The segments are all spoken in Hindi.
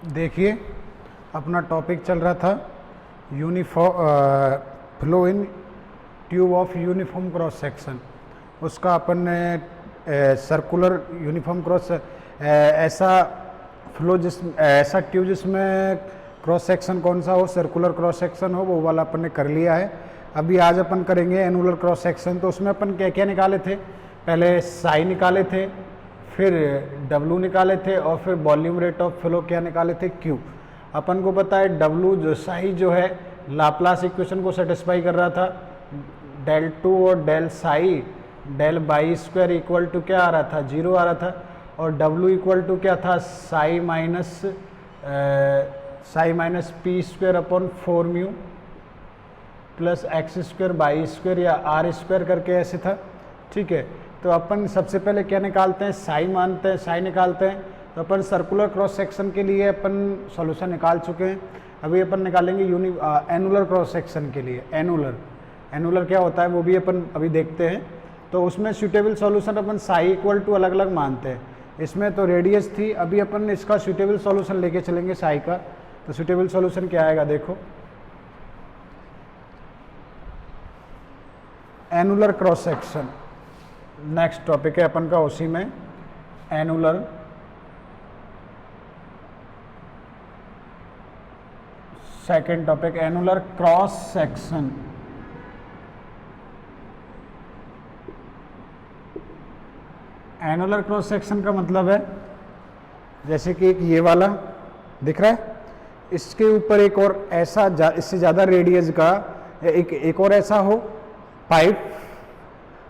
देखिए अपना टॉपिक चल रहा था uniform flow in tube of uniform cross section. उसका अपन ने सर्कुलर यूनिफॉर्म क्रॉस ऐसा फ्लो ऐसा ट्यूब जिसमें क्रॉस सेक्शन कौन सा हो, सर्कुलर क्रॉस सेक्शन हो, वो वाला अपन ने कर लिया है। अभी आज अपन करेंगे एनुलर क्रॉस सेक्शन। तो उसमें अपन क्या क्या निकाले थे, पहले साई निकाले थे, फिर डब्लू निकाले थे और फिर वॉल्यूम रेट ऑफ फ्लो क्या निकाले थे, क्यू। अपन को पता है डब्लू जो साई जो है लाप्लास इक्वेशन को सेटिस्फाई कर रहा था। डेल टू और del psi del by square equal to क्या आ रहा था, 0 आ रहा था। और डब्लू इक्वल टू क्या था, psi minus P square upon 4 mu plus x square y square या आर स्क्वायर करके ऐसे था। ठीक है, तो अपन सबसे पहले क्या निकालते हैं, साई मानते हैं, साई निकालते हैं। तो अपन सर्कुलर क्रॉस सेक्शन के लिए अपन सॉल्यूशन निकाल चुके हैं। अभी अपन निकालेंगे एनुलर क्रॉस सेक्शन के लिए। एनुलर क्या होता है वो भी अपन अभी देखते हैं। तो उसमें सूटेबल सॉल्यूशन अपन साई इक्वल टू अलग अलग मानते हैं। इसमें तो रेडियस थी, अभी अपन इसका सूटेबल सॉल्यूशन लेके चलेंगे साई का। तो सूटेबल सॉल्यूशन क्या आएगा, देखो annular cross section next topic है अपन का, उसी में annular second topic annular cross section. Annular cross section का मतलब है जैसे कि एक ये वाला दिख रहा है, इसके ऊपर एक और ऐसा इससे ज़्यादा रेडियस का एक और ऐसा हो पाइप,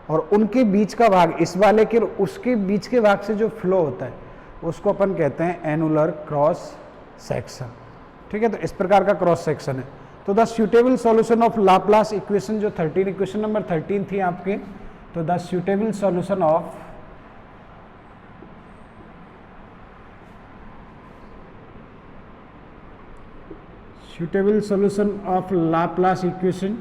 और उनके बीच का भाग इस वाले के उसके बीच के भाग से जो फ्लो होता है उसको अपन कहते हैं एनुलर क्रॉस सेक्शन। ठीक है, तो इस प्रकार का क्रॉस सेक्शन है। तो the suitable solution of Laplace equation जो 13 इक्वेशन नंबर 13 थी आपके, तो the suitable solution of Laplace equation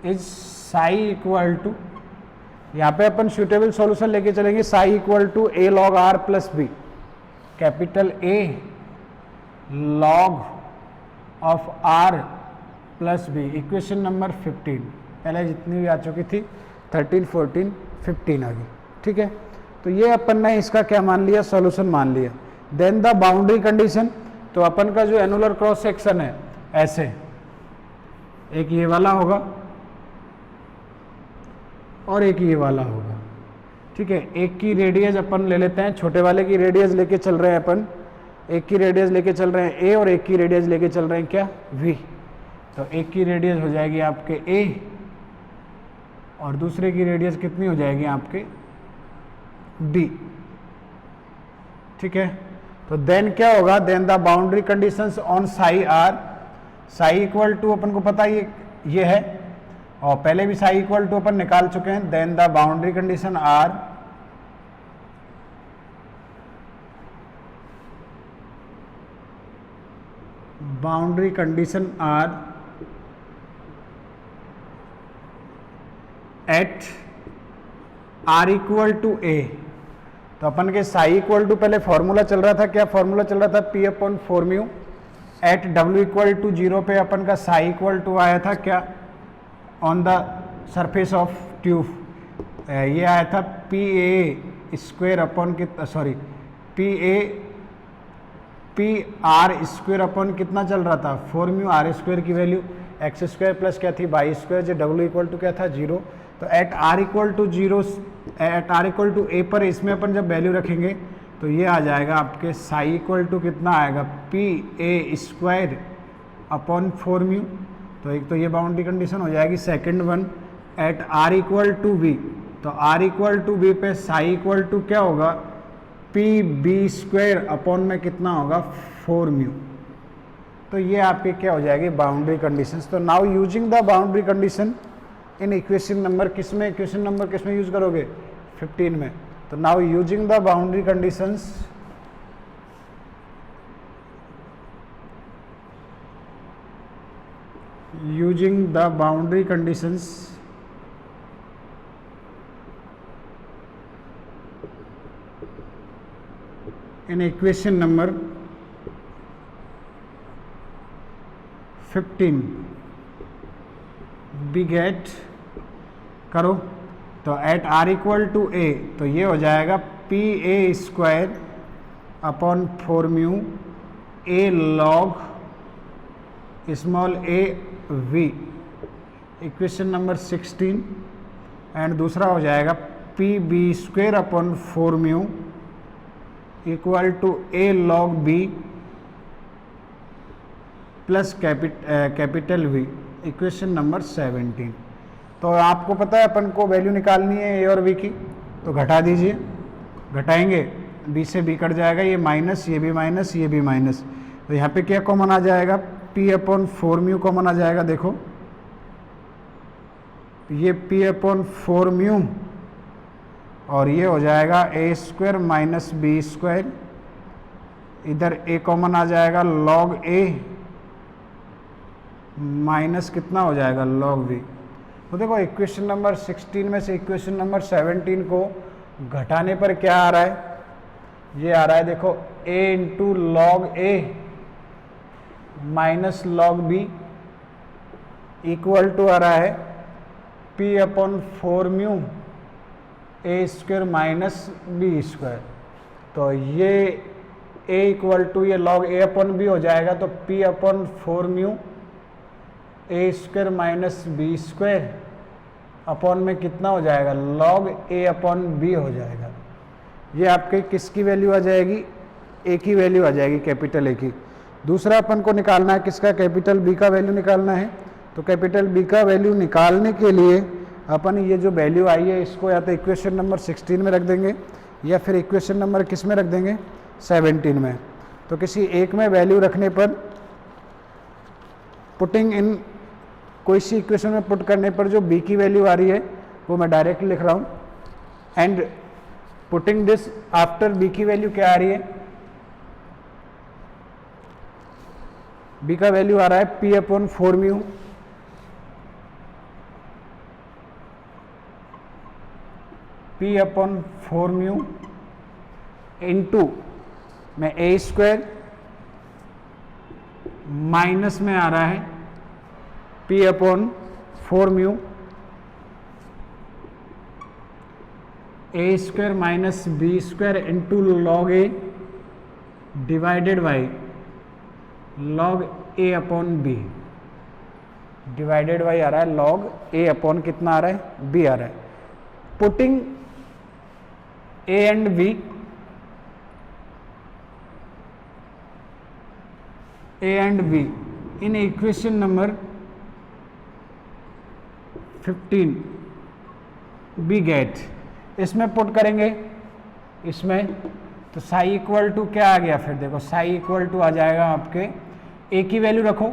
is psi equal to, यहाँ पे अपन सूटेबल सॉल्यूशन लेके चलेंगे, psi equal to A log R plus B, capital A log of R plus B, equation number 15। पहले जितनी भी आ चुकी थी 13, 14, 15 आ गई। ठीक है, तो ये अपन ने इसका क्या मान लिया, सॉल्यूशन मान लिया। देन द बाउंड्री कंडीशन, तो अपन का जो एनुलर क्रॉस सेक्शन है ऐसे एक ये वाला होगा और एक ये वाला होगा। ठीक है, एक की रेडियस अपन ले लेते हैं, छोटे वाले की रेडियस लेके चल रहे हैं अपन, एक की रेडियस लेके चल रहे हैं ए और एक की रेडियस लेके चल रहे हैं क्या, वी। तो एक की रेडियस हो जाएगी आपके ए और दूसरे की रेडियस कितनी हो जाएगी आपके डी। ठीक है, तो देन क्या होगा, then the boundary conditions on psi are, psi equal to अपन को पता ये है और पहले भी साई इक्वल टू अपन निकाल चुके हैं। Then the boundary condition are at R equal to A. तो अपन के साई इक्वल टू पहले फॉर्मूला चल रहा था, क्या फॉर्मूला चल रहा था, P upon 4 mu. At W equal to 0 पे अपन का साई इक्वल टू आया था क्या, on the surface of tube, ये आया था P A square upon P R square upon कितना चल रहा था, 4 म्यू आर स्क्वेयर की वैल्यू एक्स स्क्वायर प्लस क्या थी, बाई स्क्वायर, जो डब्ल्यू इक्वल टू क्या था 0। तो at R equal to 0, at R equal to A पर इसमें अपन जब वैल्यू रखेंगे तो ये आ जाएगा आपके साई इक्वल टू कितना आएगा, पी ए स्क्वायर अपॉन 4 म्यू। तो एक तो ये बाउंड्री कंडीशन हो जाएगी। Second one at R equal to V, तो आर इक्वल टू वी पे साई इक्वल टू क्या होगा, पी बी स्क्वायर अपॉन में कितना होगा 4 म्यू। तो ये आपके क्या हो जाएगी बाउंड्री कंडीशंस। तो now using the boundary condition in equation number किसमें यूज करोगे, 15 में। तो now using the boundary conditions in equation number 15 we get करो, तो at R equal to A, तो ये हो जाएगा P A square upon 4 mu A log small A V, equation number 16। And दूसरा हो जाएगा P B square upon 4 mu equal to A log B plus capital V, equation number 17। तो आपको पता है अपन को वैल्यू निकालनी है ए और बी की, तो घटा दीजिए, घटाएंगे बी से बी कट जाएगा, ये माइनस, ये भी माइनस, ये भी माइनस, तो यहाँ पे क्या कॉमन आ जाएगा, पी अपॉन 4 म्यू कॉमन आ जाएगा। देखो ये पी अपॉन 4 म्यू और ये हो जाएगा A square minus B square, इधर ए कॉमन आ जाएगा लॉग ए माइनस कितना हो जाएगा लॉग वी। तो देखो इक्वेशन नंबर 16 में से इक्वेशन नंबर 17 को घटाने पर क्या आ रहा है, ये आ रहा है देखो a into log A minus log B equal to आ रहा है p अपॉन 4 म्यू ए स्क्वायर माइनस बी स्क्वायर। तो ये a इक्वल टू ये लॉग a अपॉन बी हो जाएगा, तो p अपॉन 4 म्यू ए square minus B square upon में कितना हो जाएगा लॉग ए अपॉन बी हो जाएगा। ये आपके किसकी वैल्यू आ जाएगी, ए की वैल्यू आ जाएगी, कैपिटल ए की। दूसरा अपन को निकालना है किसका, कैपिटल बी का वैल्यू निकालना है। तो कैपिटल बी का वैल्यू निकालने के लिए अपन ये जो वैल्यू आई है इसको या तो इक्वेशन नंबर 16 में रख देंगे या फिर इक्वेशन नंबर किस में रख देंगे, 17 में। तो किसी एक में वैल्यू रखने पर पुटिंग इन, कोई सी इक्वेशन में पुट करने पर जो b की वैल्यू आ रही है वो मैं डायरेक्ट लिख रहा हूँ, and putting this after b की वैल्यू क्या आ रही है, b का वैल्यू आ रहा है p upon 4 mu p upon 4 mu into में ए स्क्वायर माइनस में आ रहा है p upon 4 mu A square minus B square into log A divided by log A upon B, divided by आ रहा है लॉग ए अपॉन कितना आ रहा है, बी आ रहा है। Putting A and B, A and B in equation number 15 we get, इसमें पुट करेंगे इसमें, तो साई इक्वल टू क्या आ गया, फिर देखो साई इक्वल टू आ जाएगा आपके ए की वैल्यू रखो,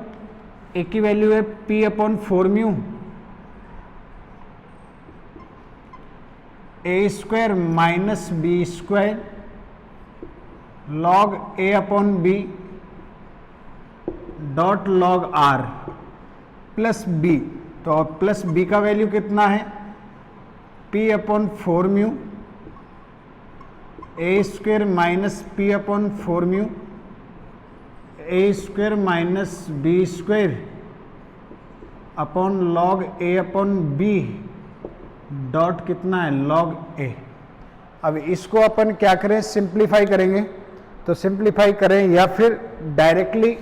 ए की वैल्यू है p upon 4 mu A square minus B square log A upon B dot log R plus B. तो प्लस बी का वैल्यू कितना है, p upon 4 mu A square minus p upon 4 mu A square minus B square upon log A upon B dot कितना है लॉग ए। अब इसको अपन क्या करें, सिंप्लीफाई करेंगे, तो सिंप्लीफाई करें या फिर डायरेक्टली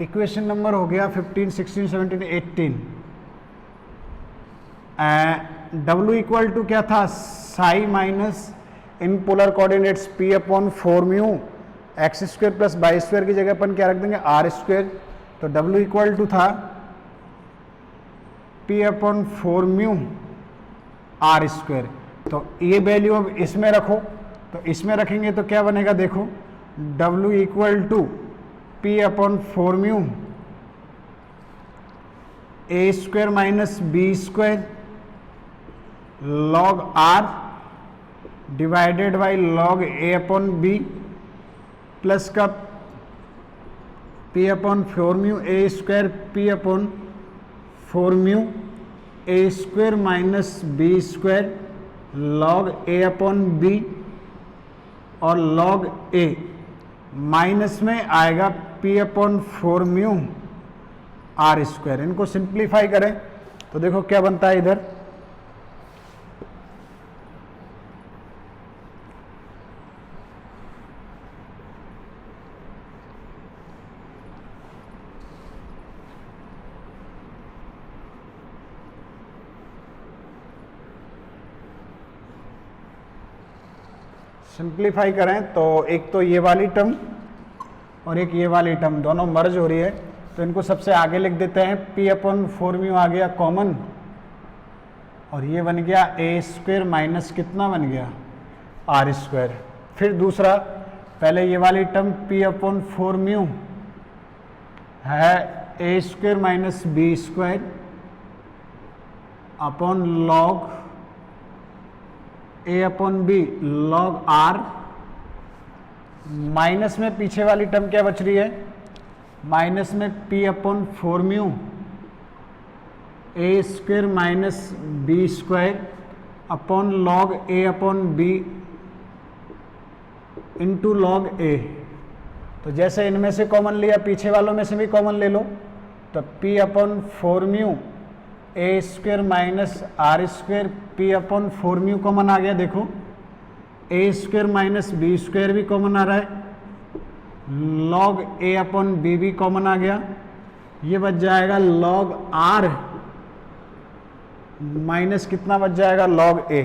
इक्वेशन नंबर हो गया 15, 16, 17, 18, W इक्वल टू क्या था, psi minus in polar coordinates p upon 4 mu x square plus Y square की जगह अपन क्या रख देंगे आर स्क्वायर। तो W इक्वल टू था p upon 4 mu R square. तो ये वैल्यू अब इसमें रखो, तो इसमें रखेंगे तो क्या बनेगा, देखो W equal to p upon 4 mu A square minus B square log R divided by log A upon B plus का p upon 4 mu A square p upon 4 mu A square minus B square log A upon B और लॉग ए माइनस में आएगा P upon 4 mu R square. इनको सिंप्लीफाई करें तो देखो क्या बनता है इधर, सिंप्लीफाई करें तो एक तो ये वाली टर्म और एक ये वाली टर्म दोनों मर्ज हो रही है, तो इनको सबसे आगे लिख देते हैं। पी अपॉन 4 म्यू आ गया कॉमन, और ये बन गया ए स्क्वायर माइनस कितना बन गया आर स्क्वायर। फिर दूसरा, पहले ये वाली टर्म पी अपॉन 4 म्यू है ए square minus B square upon log A upon B log R, minus में पीछे वाली टर्म क्या बच रही है, माइनस में P upon 4 mu A square minus B square upon log A upon B into log A. तो जैसे इनमें से कॉमन लिया, पीछे वालों में से भी कॉमन ले लो, तो पी अपॉन 4 म्यू ए square minus R square, P upon 4 mu common आ गया। देखो A square minus B square भी कॉमन आ रहा है, लॉग ए अपॉन बी भी कॉमन आ गया। ये बच जाएगा लॉग आर माइनस कितना बच जाएगा लॉग ए,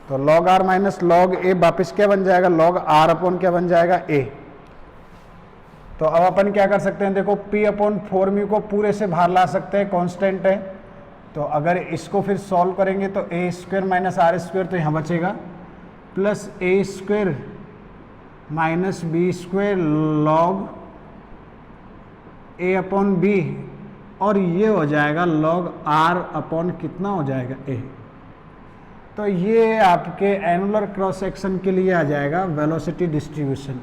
तो लॉग आर माइनस लॉग ए वापस क्या बन जाएगा लॉग आर अपॉन क्या बन जाएगा ए। तो अब अपन क्या कर सकते हैं, देखो पी अपॉन 4 म्यू को पूरे से बाहर ला सकते हैं, कांस्टेंट है। तो अगर इसको फिर सॉल्व करेंगे तो A square minus R square तो यहाँ बचेगा, plus A square minus B square log A upon B, और ये हो जाएगा लॉग आर अपॉन कितना हो जाएगा ए। तो ये आपके एनुलर क्रॉस सेक्शन के लिए आ जाएगा velocity distribution,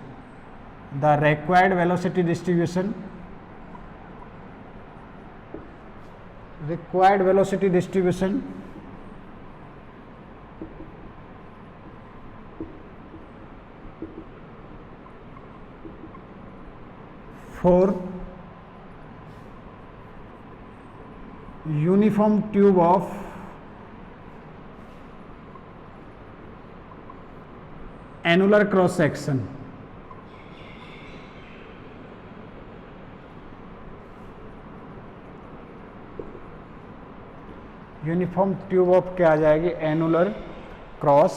the required velocity distribution, required velocity distribution for uniform tube of annular cross section। Uniform tube of क्या आ जाएगी एनुलर क्रॉस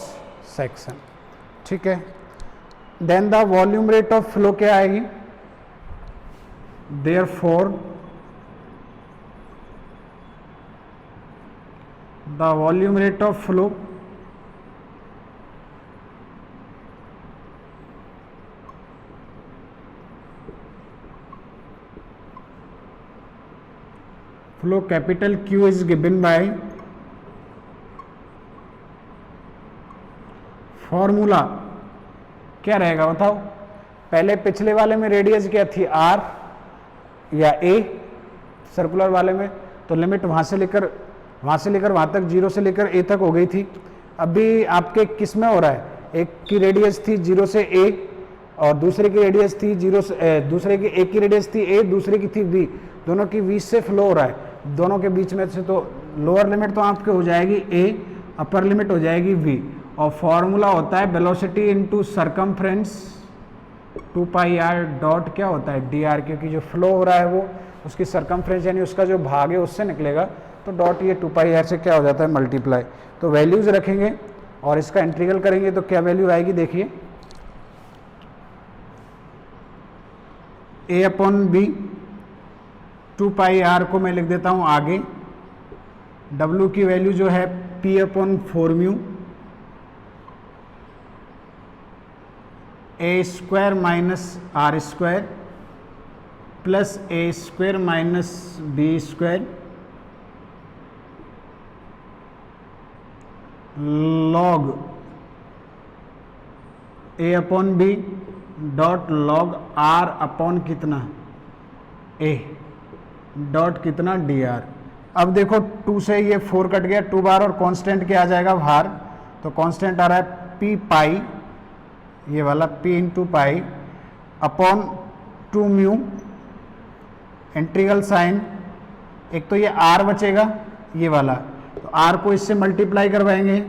सेक्शन, ठीक है। Then the volume rate of flow क्या आएगी, therefore the volume rate of flow flow capital Q is given by formula क्या रहेगा बताओ। पहले पिछले वाले में रेडियस क्या थी R या A, सर्कुलर वाले में तो लिमिट वहां से लेकर वहां तक 0 से लेकर A तक हो गई थी। अभी आपके किस में हो रहा है, एक की रेडियस थी 0 से A और दूसरे की रेडियस थी 0 से दूसरे की एक की रेडियस थी A, दूसरे की थी V, दोनों की V से फ्लो हो रहा है, दोनों के बीच में से तो लोअर लिमिट तो आपके हो जाएगी A, अपर लिमिट हो जाएगी V, और फॉर्मूला होता है velocity into circumference 2 pi r dot क्या होता है dr, क्योंकि जो फ्लो हो रहा है वो उसकी सरकमफ्रेंस यानी उसका जो भाग है उससे निकलेगा, तो डॉट ये 2 पाई r से क्या हो जाता है मल्टीप्लाई। तो वैल्यूज रखेंगे और इसका इंटीग्रल करेंगे तो क्या वैल्यू आएगी देखिए, a upon B 2 pi r को मैं लिख देता हूं आगे, w की वैल्यू जो है p upon 4 mu A square minus R square plus A square minus B square log A upon B dot log R upon कितना ए डॉट कितना डी आर। अब देखो 2 से ये 4 कट गया, 2 बार और कांस्टेंट क्या आ जाएगा बाहर, तो कांस्टेंट आ रहा है p पाई, ये वाला p into pi upon 2 mu integral sign, एक तो ये r बचेगा ये वाला, तो r को इससे मल्टीप्लाई करवाएंगे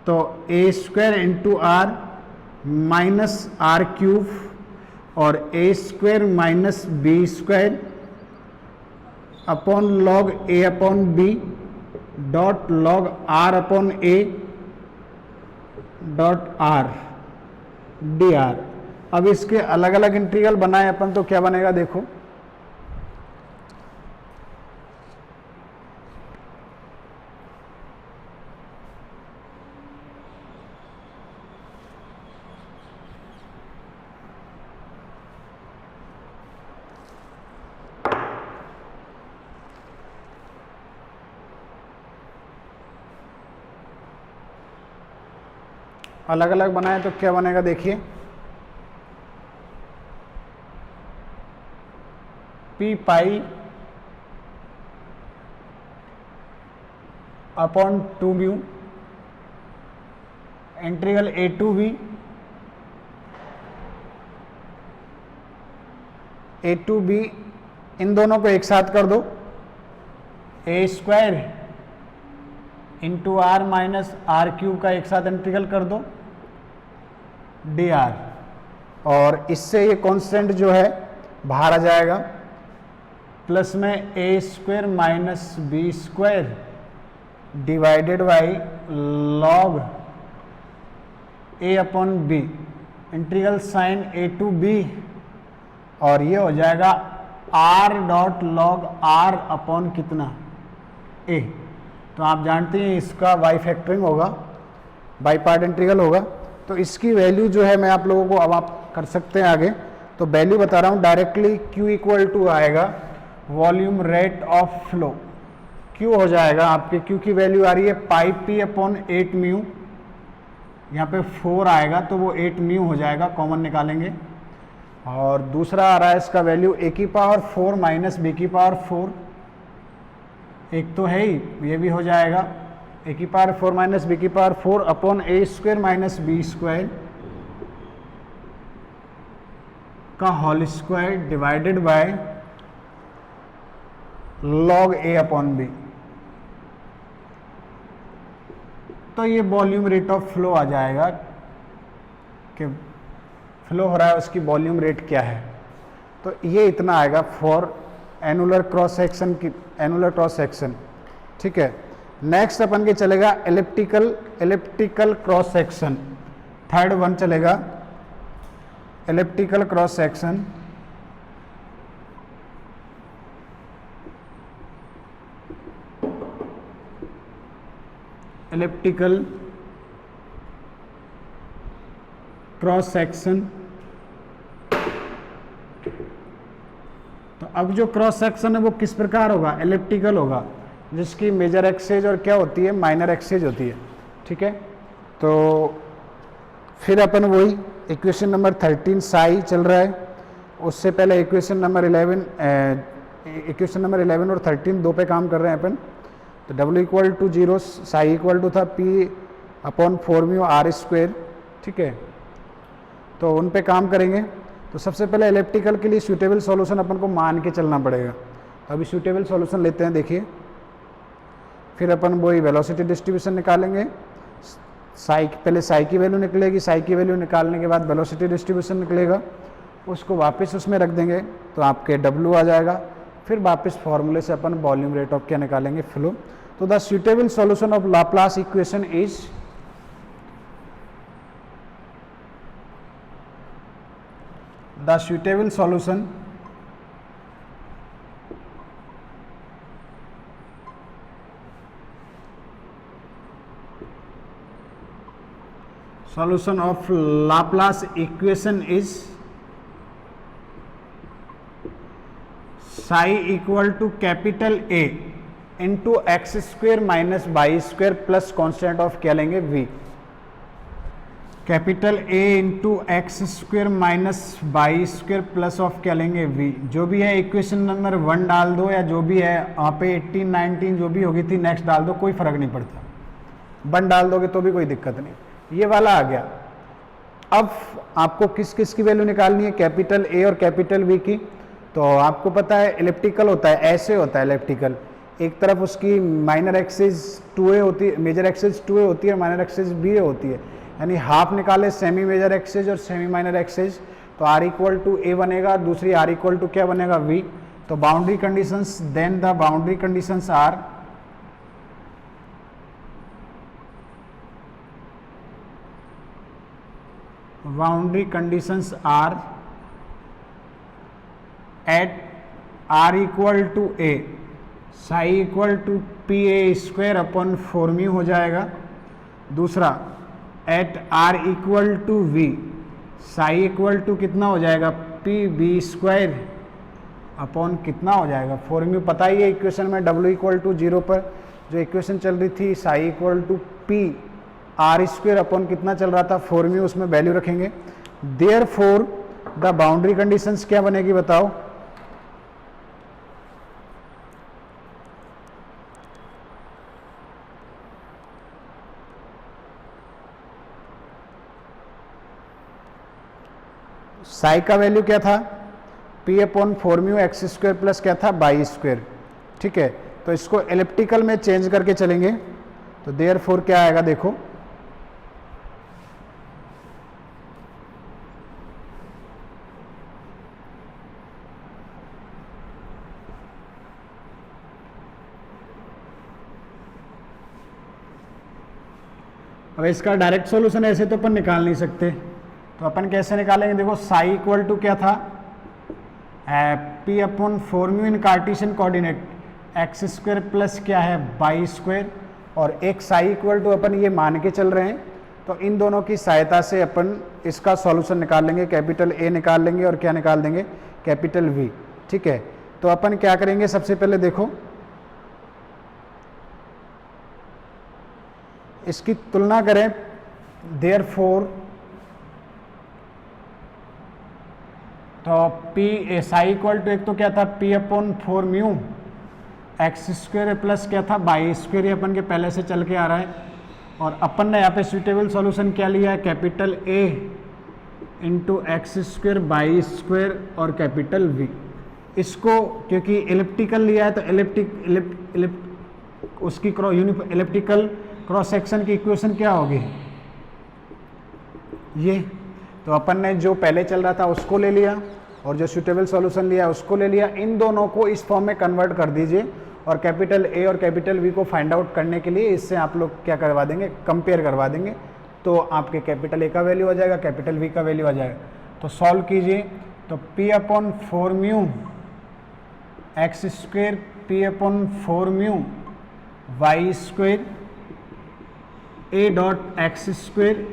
तो a square into R minus R cube और a square minus B square upon log a upon b dot log r upon a dot r dr। अब इसके अलग अलग इंटीग्रल बनाए अपन तो क्या बनेगा देखो, अलग अलग बनाए तो क्या बनेगा देखिए, P pi upon 2 mu integral A to B इन दोनों को एक साथ कर दो, A square into R minus R cube का एक साथ इंटीग्रल कर दो डी आर, और इससे ये कांस्टेंट जो है बाहर आ जाएगा, प्लस में ए square minus B square divided by log A upon B integral sine A to B, और ये हो जाएगा R dot log R upon कितना ए। तो आप जानते हैं इसका बाई फैक्टरिंग होगा, बाई पार्ट इंटीग्रल होगा, तो इसकी वैल्यू जो है मैं आप लोगों को अब आप कर सकते हैं आगे, तो वैल्यू बता रहा हूँ डायरेक्टली Q इक्वल टू आएगा volume rate of flow, Q हो जाएगा आपके, Q की वैल्यू आ रही है पाई पी अपॉन 8 म्यू, यहाँ पे 4 आएगा तो वो 8 म्यू हो जाएगा, कॉमन निकालेंगे, और दूसरा आ रहा है इसका वैल्यू ए की पावर 4 माइनस बी की पावर 4, एक तो है ही ये भी हो जाएगा ए की पावर 4 माइनस बी की पावर 4 अपॉन ए स्क्वायर माइनस बी स्क्वायर का whole square divided by log A upon B. तो ये वॉल्यूम रेट ऑफ फ्लो आ जाएगा कि फ्लो हो रहा है उसकी वॉल्यूम रेट क्या है, तो ये इतना आएगा फॉर एनुलर क्रॉस सेक्शन की, एनुलर क्रॉस सेक्शन, ठीक है। नेक्स्ट अपन के चलेगा elliptical cross section, third one चलेगा elliptical cross section. Elliptical cross section, तो अब जो क्रॉस सेक्शन है वो किस प्रकार होगा, एलिप्टिकल होगा, जिसकी मेजर एक्सेज और क्या होती है, माइनर एक्सेज होती है, ठीक है। तो फिर अपन वही इक्वेशन नंबर 13 साई चल रहा है, उससे पहले इक्वेशन नंबर 11 और 13 दो पे काम कर रहे हैं अपन। तो W equal to 0, psi equal to था P upon 4 mu R square, ठीक है। तो उन पे काम करेंगे। तो सबसे पहले एलिप्टिकल के लिए सूटेबल सॉल्यूशन अपन को मान के चलना पड़ेगा, तो अभी सूटेबल सॉल्यूशन लेते हैं, देखिए। फिर अपन वही वेलोसिटी डिस्ट्रीब्यूशन निकालेंगे, पहले साई की वैल्यू निकलेगी, साई की वैल्यू निकालने के बाद वेलोसिटी डिस्ट्रीब्यूशन निकलेगा, उसको वापस उसमें रख देंगे तो आपके W आ जाएगा। फिर वापस फॉर्मूले से अपन वॉल्यूम रेट ऑफ क्या निकालेंगे, फ्लो। तो the suitable solution of Laplace equation is the suitable solution of Laplace equation is psi equal to capital A into x square minus y square plus constant of क्या लेंगे v, capital A into X square minus Y square plus of क्या लेंगे v, जो भी है इक्वेशन नंबर 1 डाल दो, या जो भी है वहाँ पे 18 19 जो भी होगी थी नेक्स्ट डाल दो, कोई फर्क नहीं पड़ता, 1 डाल दोगे तो भी कोई दिक्कत नहीं। ये वाला आ गया। अब आपको किस किस की वैल्यू निकालनी है, कैपिटल ए और कैपिटल वी की। तो आपको पता है इलिप्टिकल होता है, ऐसे होता है इलिप्टिकल, एक तरफ उसकी माइनर एक्सिस 2a होती है, मेजर एक्सिस 2a होती है और माइनर एक्सिस b होती है, यानी हाफ निकाले सेमी मेजर एक्सिस और सेमी माइनर एक्सिस, तो r इक्वल टू a बनेगा, दूसरी r इक्वल टू क्या बनेगा v। तो boundary conditions, then the boundary conditions are boundary conditions are at r equal to a psi equal to pa square upon 4 mu हो जाएगा। दूसरा at r equal to v psi equal to कितना हो जाएगा p b स्क्वायर अपॉन कितना हो जाएगा 4 म्यू। पता ही है इक्वेशन में w इक्वल टू 0 पर जो इक्वेशन चल रही थी psi equal to p R square upon कितना चल रहा था 4 म्यू, उसमें वैल्यू रखेंगे। देयरफॉर द बाउंड्री कंडीशंस क्या बनेगी बताओ, साई का वैल्यू क्या था p upon 4 mu x square plus क्या था बाई स्क्वायर, ठीक है। तो इसको एलिप्टिकल में चेंज करके चलेंगे, तो देयरफॉर क्या आएगा देखो, अब इसका डायरेक्ट सॉल्यूशन ऐसे तो अपन निकाल नहीं सकते, तो अपन कैसे निकालेंगे देखो, साई इक्वल टू क्या था p upon 4 mu in Cartesian coordinate X square plus क्या है बाई स्क्वायर, और एक साई इक्वल टू अपन ये मान के चल रहे हैं, तो इन दोनों की सहायता से अपन इसका सॉल्यूशन निकाल लेंगे, कैपिटल ए निकाल लेंगे और क्या निकाल देंगे कैपिटल वी, ठीक है। तो अपन क्या करेंगे, सबसे पहले देखो इसकी तुलना करें, देयरफॉर तो p साई इक्वल टू एक तो क्या था p upon 4 mu x square plus क्या था बाई स्क्वायर, ये अपन के पहले से चल के आ रहा है, और अपन ने यहाँ पे सुइटेबल सॉल्यूशन क्या लिया है capital a into X square y square और कैपिटल v। इसको क्योंकि इलिप्टिकल लिया है तो उसकी इलिप्टिकल क्रॉस सेक्शन की इक्वेशन क्या होगी ये, तो अपन ने जो पहले चल रहा था उसको ले लिया और जो सुटेबल सॉल्यूशन लिया उसको ले लिया, इन दोनों को इस फॉर्म में कन्वर्ट कर दीजिए, और कैपिटल ए और कैपिटल वी को फाइंड आउट करने के लिए इससे आप लोग क्या करवा देंगे, कंपेयर करवा देंगे, तो आपके कैपिटल ए का वैल्यू आ जाएगा, कैपिटल वी का वैल्यू आ जाएगा। तो सॉल्व कीजिए, तो p upon 4 mu x square p upon 4 mu Y square a dot X square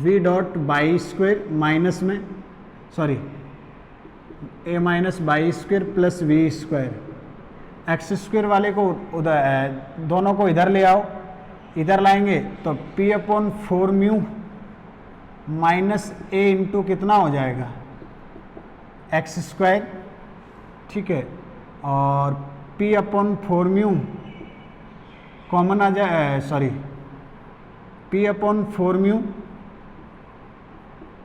v dot by square minus में a minus by square plus V square, x square वाले को उधर दोनों को इधर ले आओ, इधर लाएंगे तो p upon 4 mu minus a into कितना हो जाएगा एक्स स्क्वायर, ठीक है, और p अपॉन 4 म्यू कॉमन आ जाए, p अपॉन 4 म्यू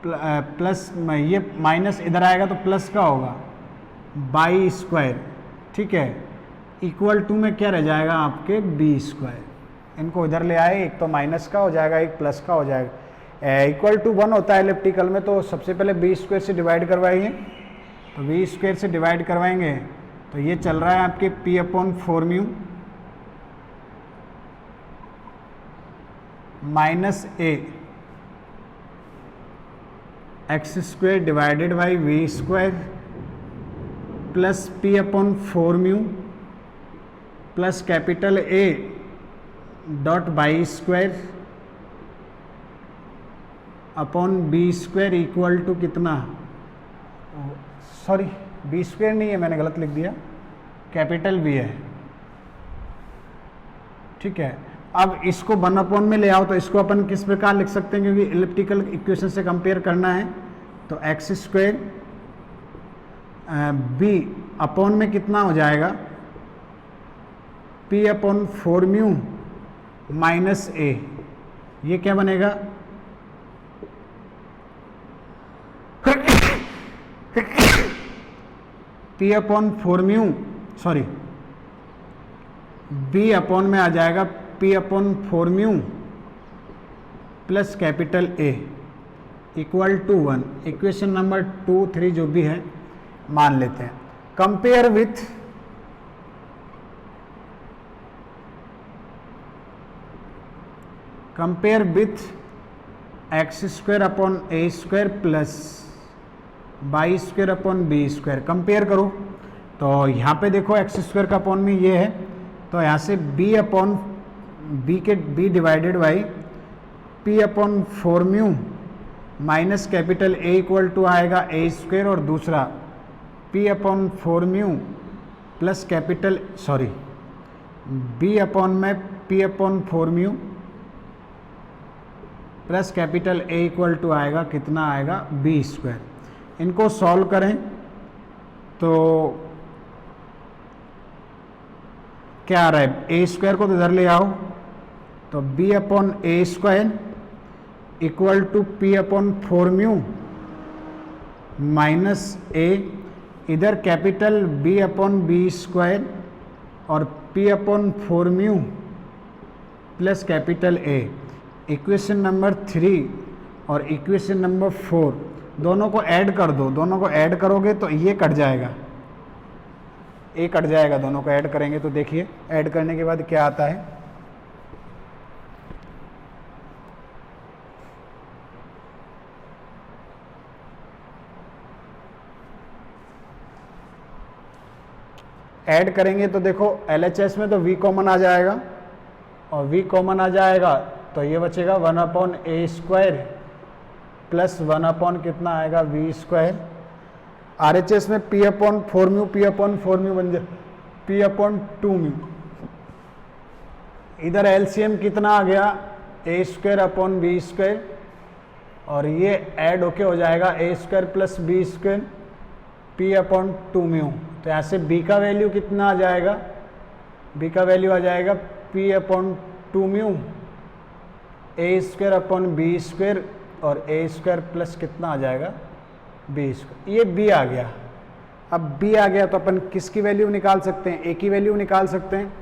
प्लस ये माइनस इधर आएगा तो प्लस का होगा बाई स्क्वायर, ठीक है, इक्वल टू में क्या रह जाएगा आपके बी स्क्वायर, इनको इधर ले आए, एक तो माइनस का हो जाएगा एक प्लस का हो जाएगा, इक्वल टू 1 होता है इलिप्टिकल में, तो सबसे पहले बी स्क्वायर से डिवाइड करवाइए, तो बी स्क्वायर से डिवाइड करवाएंगे तो ये चल रहा है आपके p upon 4 mu minus a X square divided by V square plus p upon 4 mu plus capital A dot by square upon B square equal to कितना, सॉरी बी स्क्वायर नहीं है, मैंने गलत लिख दिया, कैपिटल B है, ठीक है। अब इसको 1 अपॉन में ले आओ तो इसको अपन किस प्रकार लिख सकते हैं, क्योंकि इलिप्टिकल इक्वेशन से कंपेयर करना है, तो एक्स स्क्वायर बी अपॉन में कितना हो जाएगा p upon 4 mu minus a, ये क्या बनेगा P upon four mu, sorry B upon में आ जाएगा P upon four mu plus capital A equal to 1। Equation number 2, 3 जो भी है मान लेते हैं। Compare with X square upon A square plus by square upon B square. Compare करो तो यहाँ पे देखो एक्स स्क्वायर का अपॉन में ये है, तो यहाँ से B upon B divided by P upon four mu minus capital A equal to आएगा ए स्क्वायर, और दूसरा P upon four mu plus capital B upon में P upon four mu plus capital A equal to आएगा कितना आएगा बी स्क्वायर। इनको सॉल्व करें तो क्या आ रहा है, ए स्क्वायर को तो इधर ले आओ, तो B upon A square equal to P upon four mu minus A, इधर capital B upon B square और P upon four mu plus capital A. Equation number 3 और इक्वेशन नंबर 4 दोनों को ऐड कर दो, दोनों को ऐड करोगे तो ये कट जाएगा, ए कट जाएगा, दोनों को ऐड करेंगे तो देखिए ऐड करने के बाद क्या आता है। ऐड करेंगे तो देखो LHS में तो v कॉमन आ जाएगा, और v कॉमन आ जाएगा तो ये बचेगा 1 अपॉन ए स्क्वायर प्लस 1 अपॉन कितना आएगा v स्क्वायर। RHS में p अपॉन फोर म्यू बन जाए p अपॉन 2 म्यू। इधर LCM कितना आ गया A square upon B square, और ये ऐड होके हो जाएगा A square plus B square p upon 2 mu. तो यहाँ से b का वैल्यू कितना आ जाएगा, b का वैल्यू आ जाएगा p अपॉन 2 म्यू ए स्क्वायर अपॉन बी स्क्वायर, और ए स्क्वायर प्लस कितना आ जाएगा बी स्क्वायर। ये b आ गया। अब b आ गया तो अपन किसकी वैल्यू निकाल सकते हैं, a की वैल्यू निकाल सकते हैं।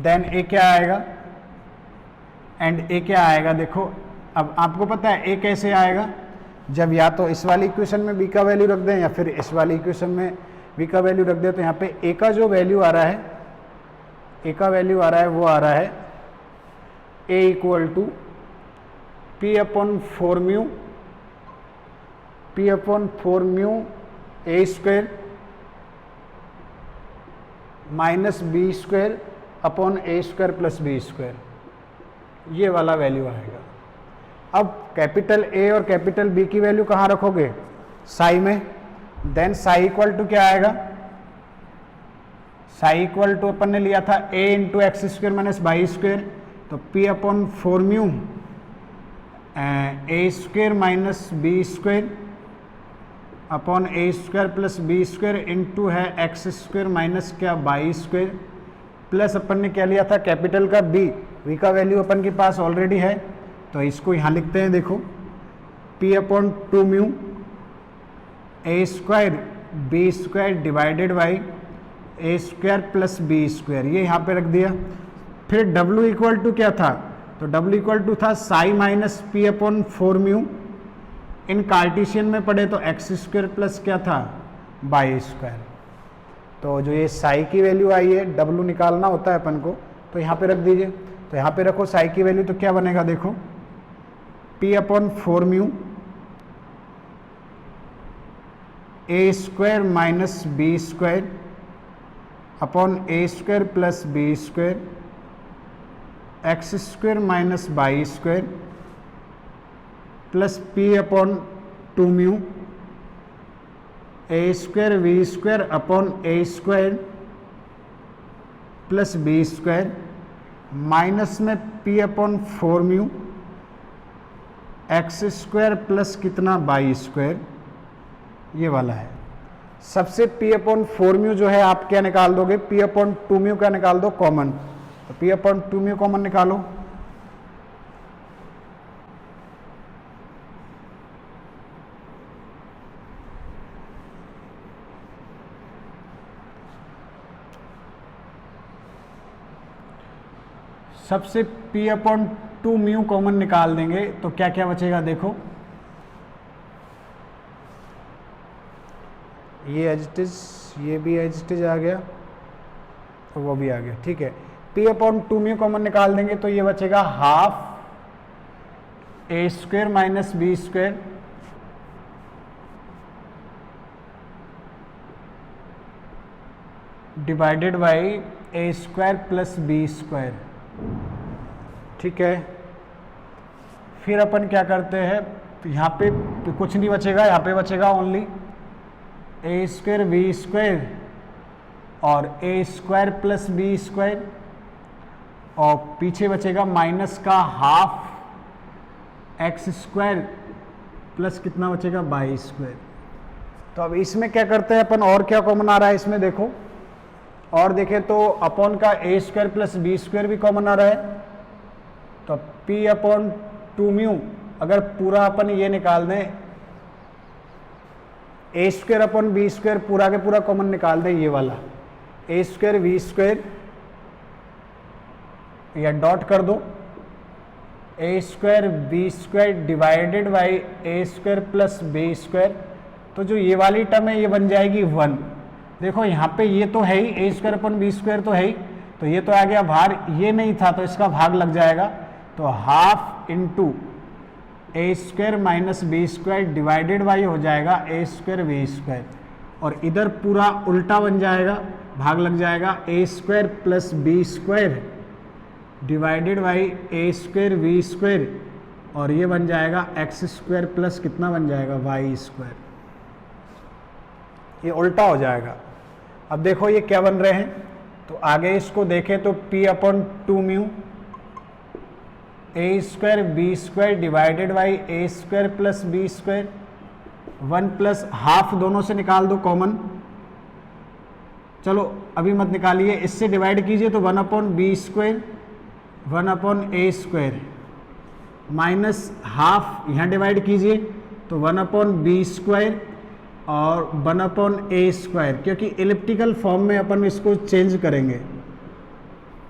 देन a क्या आएगा, एंड a क्या आएगा, देखो अब आपको पता है a कैसे आएगा, जब या तो इस वाली इक्वेशन में b का वैल्यू रख दें या फिर इस वाली इक्वेशन में b का वैल्यू रख दें। तो यहाँ पे a का जो वैल्यू आ रहा है, a का वैल्यू आ रहा है वो आ रहा है a equal to P upon four mu A square minus B square upon A square plus B square, ये वाला वैल्यू आएगा। अब कैपिटल ए और कैपिटल बी की वैल्यू कहाँ रखोगे, साई में। देन साई इक्वल टू क्या आएगा, साई इक्वल टू अपन ने लिया था a into X square minus by square, तो p अपॉन फोर म्यू ए square minus B square upon ए square plus B square into है एक्स स्क्वायर माइनस क्या बाई स्क्वायर, प्लस अपन ने क्या लिया था कैपिटल का v का वैल्यू अपन के पास ऑलरेडी है, तो इसको यहाँ लिखते हैं। देखो p upon 2 mu A square B square divided by A square plus B square, ये यहाँ पे रख दिया। फिर w इक्वल टू क्या था, तो w इक्वल टू था psi minus P upon four mu, in Cartesian में पढ़े तो एक्स स्क्वायर प्लस क्या था बाई स्क्वायर। तो जो ये साई की वैल्यू आई है, w निकालना होता है अपन को, तो यहाँ पे रख दीजिए। तो यहाँ पे रखो साई की वैल्यू, तो क्या बनेगा देखो p upon four mu A square minus B square upon A square plus B square x square minus by square plus p upon 2 mu A square we square upon A square plus B square minus में p upon four mu x square plus कितना बाई स्क्वायर, ये वाला है। सबसे p अपॉन फोर म्यू जो है आप क्या निकाल दोगे, p अपॉन 2 म्यू का निकाल दो कॉमन, तो p अपॉन 2 म्यू कॉमन निकालो। सबसे p अपॉन 2 म्यू कॉमन निकाल देंगे तो क्या क्या बचेगा देखो, ये एज इट इज, ये भी एज इट इज आ गया और वो भी आ गया, ठीक है। p अपॉन 2 म्यू कॉमन निकाल देंगे तो ये बचेगा half a square minus B square divided by a square plus B square, ठीक है। फिर अपन क्या करते हैं, यहाँ पे कुछ नहीं बचेगा, यहाँ पे बचेगा only a square B square और a square plus B square, और पीछे बचेगा माइनस का हाफ एक्स स्क्वायर प्लस कितना बचेगा बाई स्क्वायर। तो अब इसमें क्या करते हैं अपन, और क्या कॉमन आ रहा है इसमें देखो, और देखें तो अपॉन का a square plus B square भी कॉमन आ रहा है। तो p अपॉन 2 म्यू अगर पूरा अपन ये निकाल दें, a square upon B square पूरा के पूरा कॉमन निकाल दें, ये वाला a स्क्वायर बी स्क्वायर या डॉट कर दो a square B square divided by a square plus B square, तो जो ये वाली टर्म है ये बन जाएगी 1। देखो यहाँ पे ये तो है ही, a square upon b square तो है ही, तो ये तो आ गया बाहर, ये नहीं था तो इसका भाग लग जाएगा, तो half into a square minus B square divided by हो जाएगा a स्क्वायर बी स्क्वायर, और इधर पूरा उल्टा बन जाएगा, भाग लग जाएगा a square plus B square divided by a square B square, और ये बन जाएगा एक्स स्क्वायर प्लस कितना बन जाएगा वाई स्क्वायर, ये उल्टा हो जाएगा। अब देखो ये क्या बन रहे हैं, तो आगे इसको देखें तो p upon 2 mu a square B square divided by a square plus B square, 1 plus half दोनों से निकाल दो कॉमन, चलो अभी मत निकालिए, इससे डिवाइड कीजिए तो 1 अपॉन बी स्क्वायर 1 अपॉन ए स्क्वायर माइनस हाफ यहाँ डिवाइड कीजिए तो 1 अपॉन बी स्क्वायर और 1 अपॉन ए स्क्वायर, क्योंकि इलिप्टिकल फॉर्म में अपन इसको चेंज करेंगे।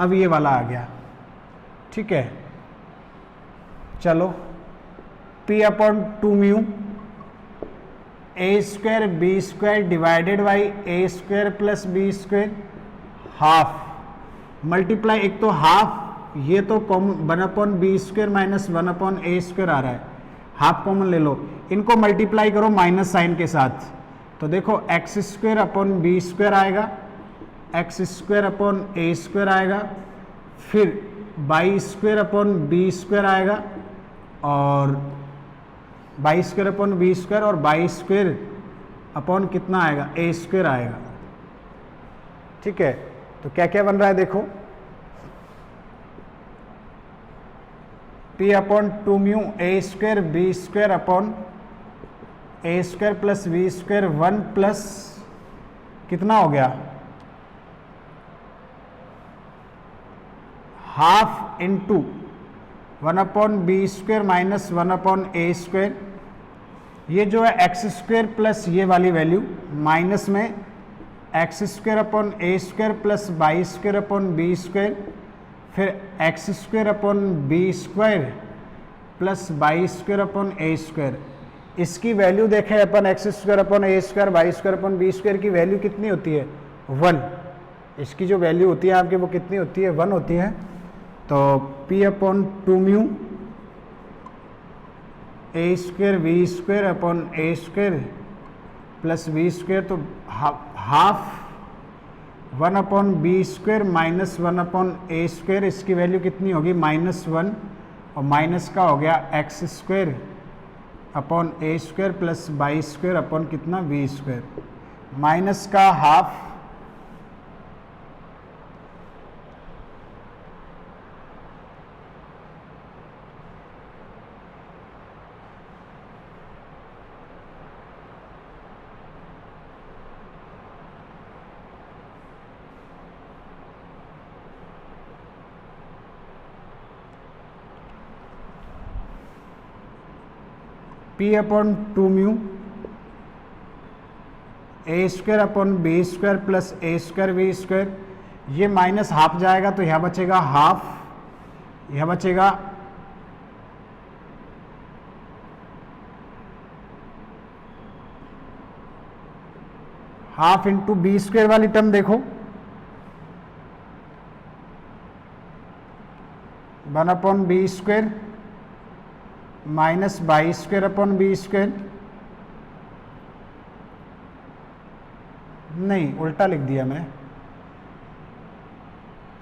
अब ये वाला आ गया, ठीक है। चलो p upon 2 mu A square B square divided by A square plus B square half multiply, एक तो हाफ, ये तो common 1 upon B square minus 1 upon ए स्क्वायर आ रहा है, हाफ कॉमन ले लो, इनको मल्टीप्लाई करो माइनस साइन के साथ, तो देखो x square upon B square आएगा, एक्स स्क्वायर अपॉन ए स्क्वायर आएगा, फिर y square upon B square आएगा, और y square upon B square और बाई स्क्वायर अपॉन कितना आएगा ए स्क्वायर आएगा, ठीक है। तो क्या क्या बन रहा है देखो, p अपॉन 2 म्यू ए स्क्वायर बी स्क्वायर अपॉन ए square plus B square 1 plus कितना हो गया half into 1 upon B square minus 1 upon ए स्क्वायर, ये जो है एक्स स्क्वायर प्लस ये वाली वैल्यू माइनस में x square upon A square plus by square upon B square, फिर X square upon B square plus by square upon A square. इसकी वैल्यू देखें अपन, एक्स स्क्वायर अपॉन ए square y square upon B square की वैल्यू कितनी होती है 1, इसकी जो वैल्यू होती है आपकी वो कितनी होती है 1 होती है। तो p अपॉन 2 म्यू ए स्क्वायर बी स्क्वायर अपॉन ए स्क्वायर प्लस बी स्क्वायर, तो half 1 upon B square minus 1 upon ए स्क्वायर, इसकी वैल्यू कितनी होगी -1, और माइनस का हो गया X square upon A square plus by square upon कितना बी स्क्वायर, माइनस का half p upon 2 mu A square upon B square plus A square B square, ये माइनस हाफ जाएगा तो यहाँ बचेगा हाफ यह बचेगा हाफ इंटू बी स्क्वायर वाली टर्म देखो, 1/b² माइनस y²/b², नहीं उल्टा लिख दिया मैं,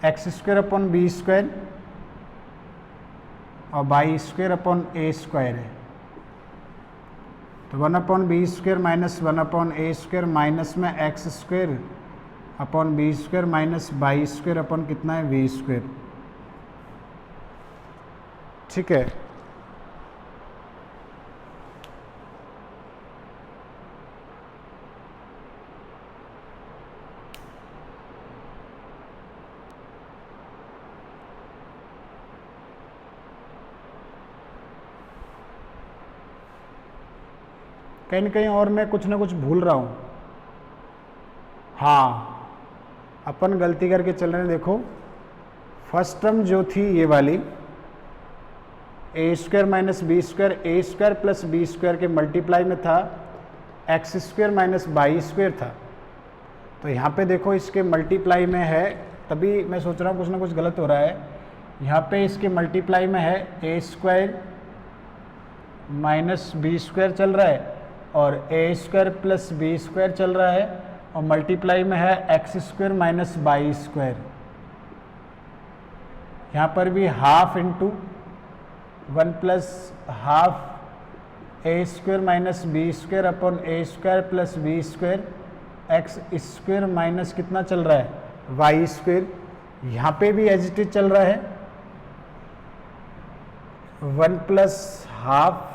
x² और y² है, तो 1/b² माइनस 1/a² माइनस में x²/b² माइनस y² कितना है v²। ठीक है, कहीं ना कहीं और मैं कुछ ना कुछ भूल रहा हूँ। हाँ, अपन गलती करके चल रहे हैं। देखो फर्स्ट टर्म जो थी ये वाली a² minus b², a² plus b² के मल्टीप्लाई में था, x² माइनस y² था। तो यहाँ पे देखो इसके मल्टीप्लाई में है, तभी मैं सोच रहा हूँ कुछ ना कुछ गलत हो रहा है। यहाँ पे इसके मल्टीप्लाई में है a² माइनस b² चल रहा है और a² प्लस b² चल रहा है, और मल्टीप्लाई में है x² माइनस y²। यहाँ पर भी half into 1 plus half a² minus b² upon a² plus b², x² minus कितना चल रहा है y²। यहाँ पे भी एज इट इज चल रहा है 1 प्लस हाफ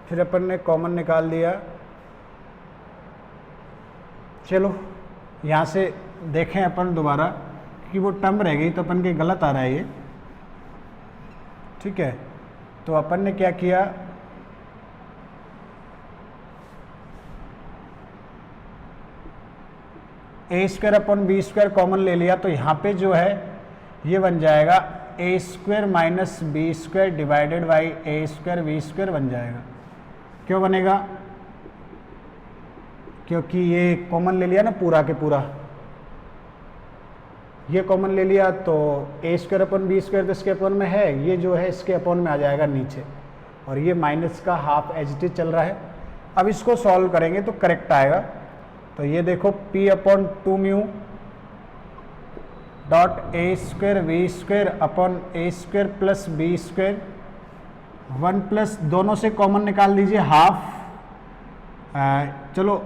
फिर अपन ने कॉमन निकाल दिया। चलो यहाँ से देखें अपन दोबारा कि वो टर्म रह गई, तो अपन के गलत आ रहा है ये। ठीक है, तो अपन ने क्या किया, a² अपॉन b² कॉमन ले लिया, तो यहाँ पे जो है ये बन जाएगा a² minus b² divided by a² v² बन जाएगा। क्यों बनेगा, क्योंकि ये कॉमन ले लिया ना पूरा के पूरा, ये कॉमन ले लिया, तो a² अपॉन b² तो इसके अपॉन में है, ये जो है इसके अपॉन में आ जाएगा नीचे, और ये माइनस का हाफ एज इट इज चल रहा है। अब इसको सॉल्व करेंगे तो करेक्ट आएगा। तो ये देखो p upon 2μ dot a² v² upon a² plus b², 1 plus दोनों से कॉमन निकाल दीजिए हाफ, चलो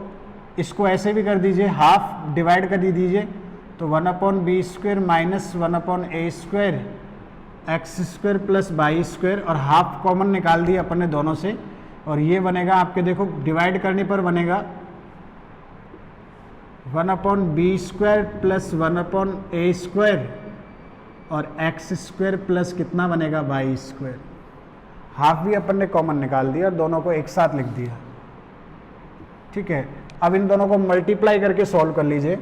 इसको ऐसे भी कर दीजिए, हाफ डिवाइड कर दीजिए, तो 1/b² minus 1/a² x² plus y² और हाफ कॉमन निकाल दिया अपन ने दोनों से, और ये बनेगा आपके देखो डिवाइड करने पर बनेगा 1/b² प्लस 1/a² और x² प्लस कितना बनेगा y²। हाफ भी अपन ने कॉमन निकाल दिया और दोनों को एक साथ लिख दिया। ठीक है, अब इन दोनों को मल्टीप्लाई करके सॉल्व कर लीजिए,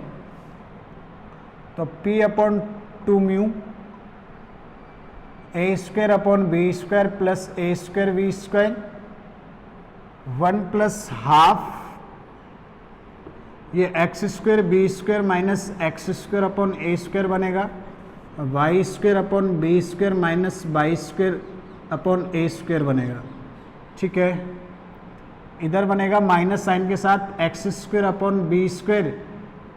तो p upon 2μ a² upon b² plus a² v², 1 plus half ये x² b² minus x² upon a² बनेगा, y² upon b² minus y² upon a² बनेगा। ठीक है, इधर बनेगा माइनस साइन के साथ x² upon b²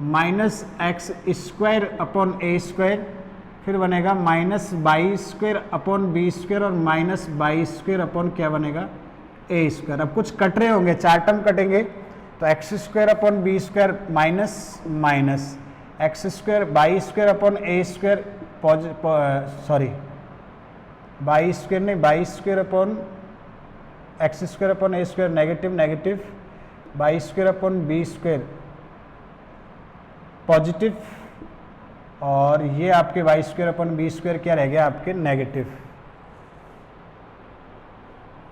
minus x² upon a², फिर बनेगा माइनस y² अपॉन b² और माइनस y² अपॉन क्या बनेगा a²। अब कुछ कट रहे होंगे, 4 टर्म कटेंगे, तो x² upon b² minus minus x² y² upon a² sorry y² नहीं y² upon x² upon a² negative negative, y² upon b² positive, और ये आपके y² अपॉन b² क्या रह गया आपके नेगेटिव।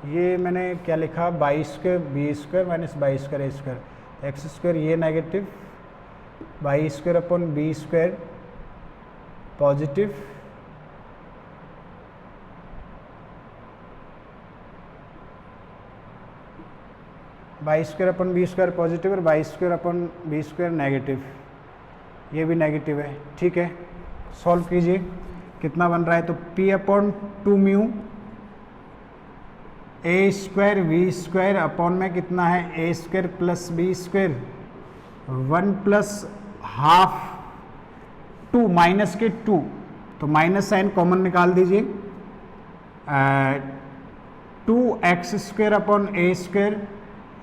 ये मैंने क्या लिखा y² b² minus y² a², X square ये negative, Y square upon B square positive, Y square upon B square positive और Y square upon B square negative, ये भी नेगेटिव है। ठीक है, सॉल्व कीजिए, कितना बन रहा है, तो p upon 2 mu A square we square upon में कितना है ए square plus B square 1 plus half 2 minus के 2, तो माइनस साइन कॉमन निकाल दीजिए, 2x स्क्वायर अपॉन ए स्क्वायर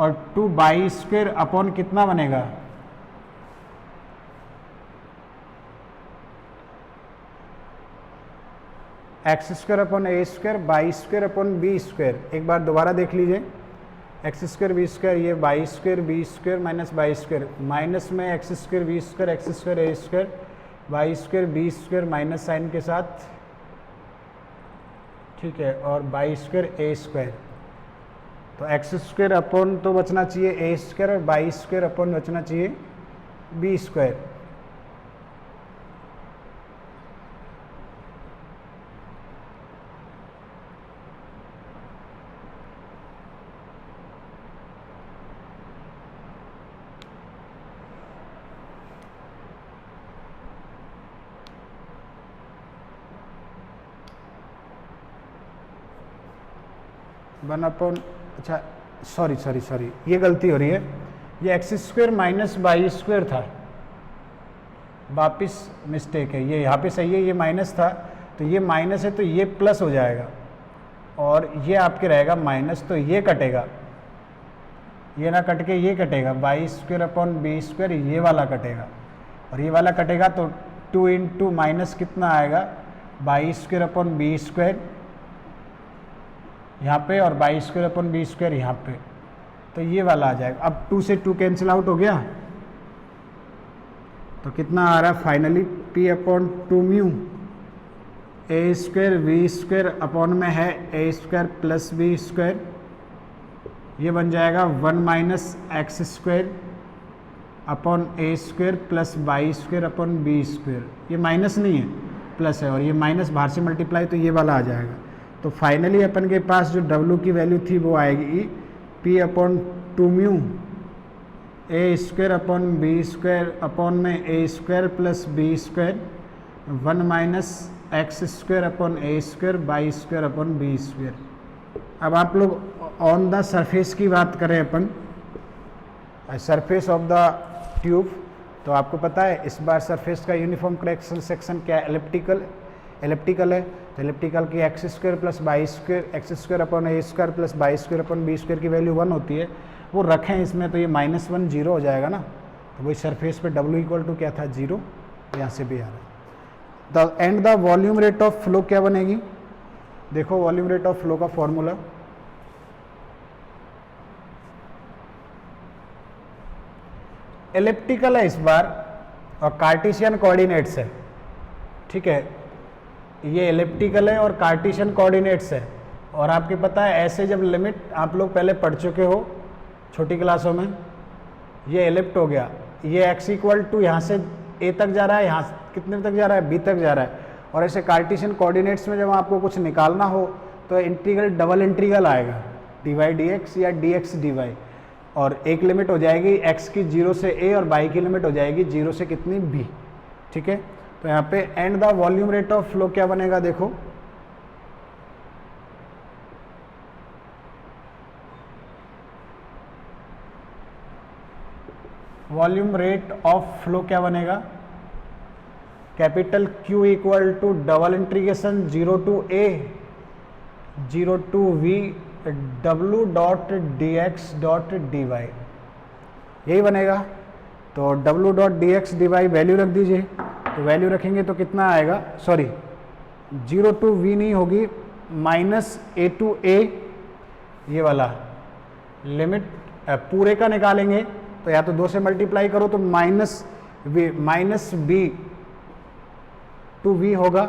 और 2 बाई स्क्वायर अपॉन कितना बनेगा, एक्स स्क्वायर अपॉन ए square y square upon B square. एक बार दोबारा देख लीजिए, एक्स स्क्वायर बी स्क्वायर, ये y square B square minus by square, minus में x square B square x square a square y square B square minus sign के साथ, ठीक है, और बाई स्क्वायर ए स्क्वायर, तो एक्स स्क्वायर अपॉन तो बचना चाहिए ए स्क्वायर और बाई स्क्वायर अपॉन बचना चाहिए बी स्क्वायर। वन अपॉन, अच्छा सॉरी ये गलती हो रही है, ये x square minus by square था, वापिस मिस्टेक है, ये यहाँ पे सही है, ये माइनस था तो ये माइनस है तो ये प्लस हो जाएगा और ये आपके रहेगा माइनस, तो ये कटेगा, ये ना कट के ये कटेगा, y square upon B square ये वाला कटेगा और ये वाला कटेगा, तो 2 इंटू माइनस कितना आएगा, y square upon B square यहाँ पे और y square upon B square यहाँ पे, तो ये वाला आ जाएगा। अब 2 से 2 कैंसिल आउट हो गया, तो कितना आ रहा है finally, p upon 2 mu A square we square upon में है ए स्क्वायर प्लस बी स्क्वायर, ये बन जाएगा 1 minus x square upon A square plus by square upon B square, ये माइनस नहीं है प्लस है और ये माइनस बाहर से मल्टीप्लाई, तो ये वाला आ जाएगा। तो फाइनली अपन के पास जो W की वैल्यू थी वो आएगी p अपॉन 2 म्यू ए square upon B square upon में ए square plus B square 1 minus x square upon ए square y square upon B square. अब आप लोग ऑन द सरफेस की बात करें अपन, सरफेस ऑफ द ट्यूब, तो आपको पता है इस बार सरफेस का यूनिफॉर्म क्रॉस सेक्शन क्या है, एलिप्टिकल है, तो एलिप्टिकल की x square plus by square x square upon A square plus by square upon B square की वैल्यू 1 होती है, वो रखें इसमें, तो ये -1 0 हो जाएगा ना, तो वही सरफेस पे W इक्वल टू क्या था 0, यहाँ से भी आ रहा है। The end the volume rate of flow क्या बनेगी, देखो वॉल्यूम रेट ऑफ फ्लो का फॉर्मूला, एलिप्टिकल है इस बार और कार्टेशियन कोऑर्डिनेट्स है, ठीक है, ये एलिप्टिकल है और कार्टेशियन कोऑर्डिनेट्स है, और आपके पता है ऐसे जब लिमिट आप लोग पहले पढ़ चुके हो छोटी क्लासों में, ये एलिप्ट हो गया, ये x इक्वल टू यहाँ से a तक जा रहा है, यहाँ कितने तक जा रहा है b तक जा रहा है, और ऐसे कार्टेशियन कोऑर्डिनेट्स में जब आपको कुछ निकालना हो तो इंटीग्रल डबल इंटीग्रल आएगा dy dx या dx dy, और एक लिमिट हो जाएगी x की 0 से a और y की लिमिट हो जाएगी 0 से कितनी b, ठीक है। तो यहाँ पे and the volume rate of flow क्या बनेगा, देखो वॉल्यूम रेट ऑफ फ्लो क्या बनेगा, capital Q equal to double integration 0 to v w dot dx dot dy, यही बनेगा। तो w dot dx dy value रख दीजिए, तो वैल्यू रखेंगे तो कितना आएगा, सॉरी 0 टू v नहीं होगी, -a टू a, ये वाला लिमिट पूरे का निकालेंगे तो या तो 2 से मल्टीप्लाई करो तो माइनस b टू v होगा,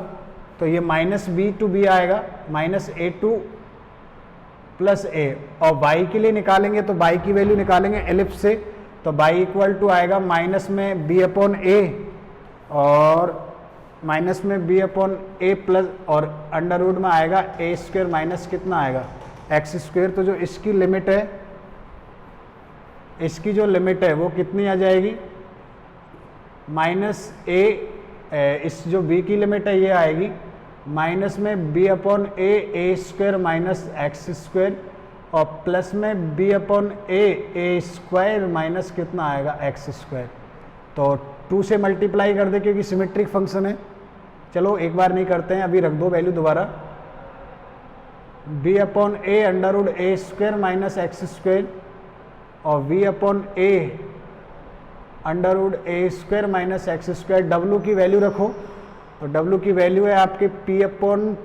तो ये -b टू b आएगा, -a टू प्लस a, और y के लिए निकालेंगे तो y की वैल्यू निकालेंगे एलिप्स से, तो बाई इक्वल टू आएगा माइनस में बी अपॉन ए और माइनस में बी अपॉन ए प्लस और अंडर रूट में आएगा ए स्क्वायर माइनस कितना आएगा एक्स स्क्वायर। तो जो इसकी लिमिट है, इसकी जो लिमिट है वो कितनी आ जाएगी माइनस ए, इस जो b की लिमिट है ये आएगी माइनस में b अपॉन ए स्क्वायर माइनस एक्स स्क्वायर और प्लस में b अपॉन ए स्क्वायर माइनस कितना आएगा एक्स स्क्वायर। तो 2 से मल्टीप्लाई कर दे क्योंकि सिमेट्रिक फंक्शन है। चलो एक बार नहीं करते हैं, अभी रख दो वैल्यू दोबारा, b upon a under root a square minus x square और v upon a under root a square minus x square. डब्लू की वैल्यू रखो, तो डब्लू की वैल्यू है आपके p upon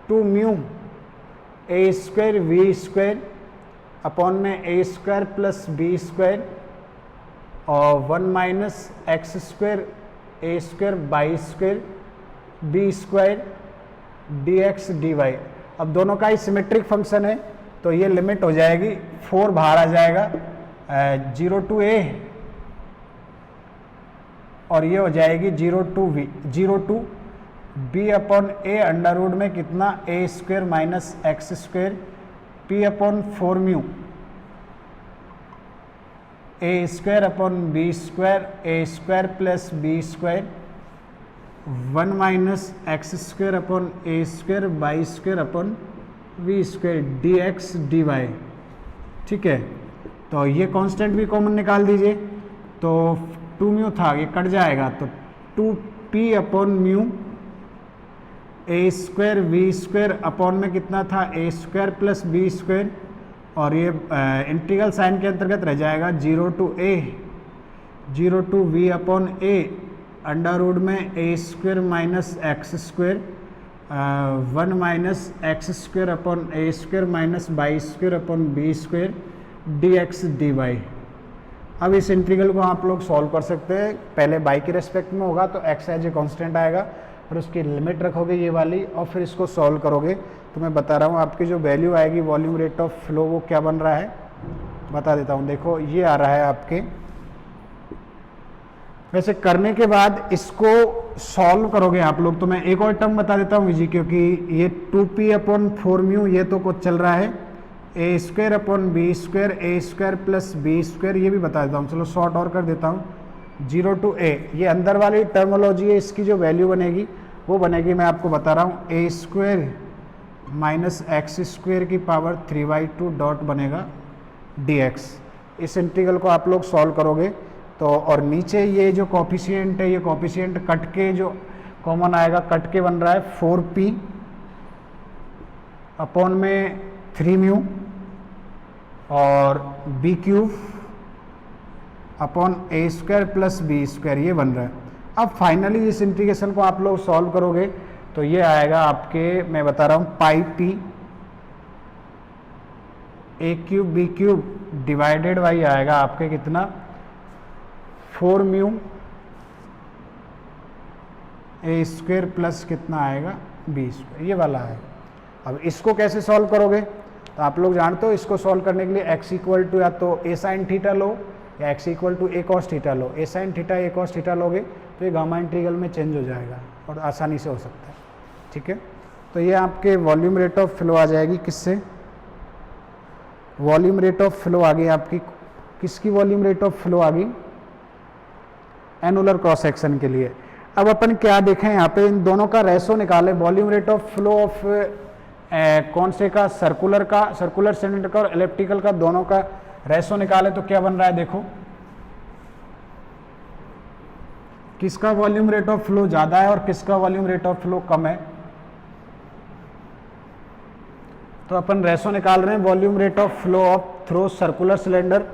2 mu A square we square upon में ए स्क्वायर प्लस बी स्क्वायर और 1 minus x square a square y square B square d x d y. अब दोनों का ही सिमेट्रिक फंक्शन है तो ये लिमिट हो जाएगी 4 बाहर आ जाएगा 0 टू ए और ये हो जाएगी 0 to b upon a under root में कितना a square minus x square P upon 4 mu A square upon B square plus B square 1 minus x square upon A square y square upon v square d x d y. ठीक है, तो ये कांस्टेंट भी कॉमन निकाल दीजिए, तो 2 म्यू था ये कट जाएगा तो 2p upon mu A square we square upon में कितना था a square plus B square और ये इंटीग्रल साइन के अंतर्गत रह जाएगा 0 to v upon a under root में ए square minus x square 1 minus x square upon A square minus by square upon B square d x d y. अब इस इंटीग्रल को आप लोग सॉल्व कर सकते हैं। पहले बाई के रेस्पेक्ट में होगा तो एक्स एज ए कॉन्स्टेंट आएगा और उसकी लिमिट रखोगे ये वाली और फिर इसको सॉल्व करोगे तो मैं बता रहा हूँ आपकी जो वैल्यू आएगी वॉल्यूम रेट ऑफ फ्लो वो क्या बन रहा है बता देता हूँ। देखो ये आ रहा है आपके, वैसे करने के बाद इसको सॉल्व करोगे आप लोग तो मैं एक और टर्म बता देता हूँ जी, क्योंकि ये 2p अपॉन 4 म्यू ये तो कुछ चल रहा है ए square upon B square a square plus B square ये भी बता देता हूँ। चलो शॉर्ट और कर देता हूँ 0 टू ए, ये अंदर वाली टर्मोलॉजी है, इसकी जो वैल्यू बनेगी वो बनेगी मैं आपको बता रहा हूँ ए स्क्वायर माइनस एक्स स्क्वायर की पावर 3/2 डॉट बनेगा dx। इस इंटीग्रल को आप लोग सॉल्व करोगे तो और नीचे ये जो कॉफिशिएंट है ये कॉफिशिएंट कट के जो कॉमन आएगा कट के बन रहा है 4p अपॉन में 3 म्यू और बी क्यूब अपॉन ए स्क्वायर प्लस बी स्क्वायर ये बन रहा है। अब फाइनली इस इंटीग्रेशन को आप लोग सॉल्व करोगे तो ये आएगा आपके, मैं बता रहा हूँ pi p a cube b cube divided by आएगा आपके कितना 4 म्यू ए स्क्वायर प्लस कितना आएगा बी स्क्वायर ये वाला है। अब इसको कैसे सॉल्व करोगे तो आप लोग जानते हो इसको सॉल्व करने के लिए x इक्वल टू या तो ए साइन थीटा लो या x equal to a cos theta लो। A sine theta a cos theta लोगे तो ये गामा इंटीग्रल में चेंज हो जाएगा और आसानी से हो सकता है। ठीक है, तो ये आपके वॉल्यूम रेट ऑफ फ्लो आ जाएगी किससे, वॉल्यूम रेट ऑफ फ्लो आ गई आपकी, किसकी वॉल्यूम रेट ऑफ फ्लो आ गई एनुलर क्रॉस सेक्शन के लिए। अब अपन क्या देखें यहाँ पे इन दोनों का रेशो निकाले, volume rate of flow of कौन से का, सर्कुलर सिलेंडर का और एलिप्टिकल का, दोनों का रेशो निकाले तो क्या बन रहा है देखो, किसका वॉल्यूम रेट ऑफ फ्लो ज्यादा है और किसका वॉल्यूम रेट ऑफ फ्लो कम है। तो अपन रेशो निकाल रहे हैं volume rate of flow of through circular cylinder,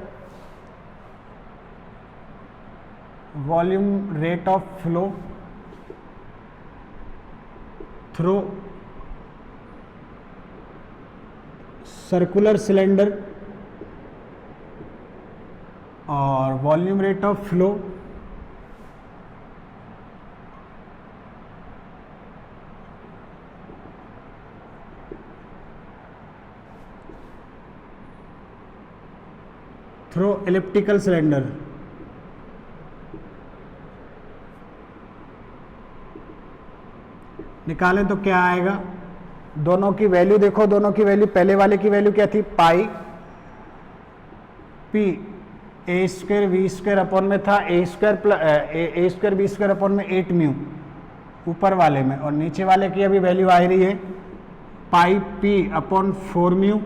volume rate of flow through circular cylinder और volume rate of flow through elliptical cylinder, निकालें तो क्या आएगा, दोनों की वैल्यू देखो, दोनों की वैल्यू, पहले वाले की वैल्यू क्या थी, pi p A square we square upon में था a square B square upon में 8 म्यू ऊपर वाले में, और नीचे वाले की अभी वैल्यू आ रही है पाई पी अपॉन 4 म्यू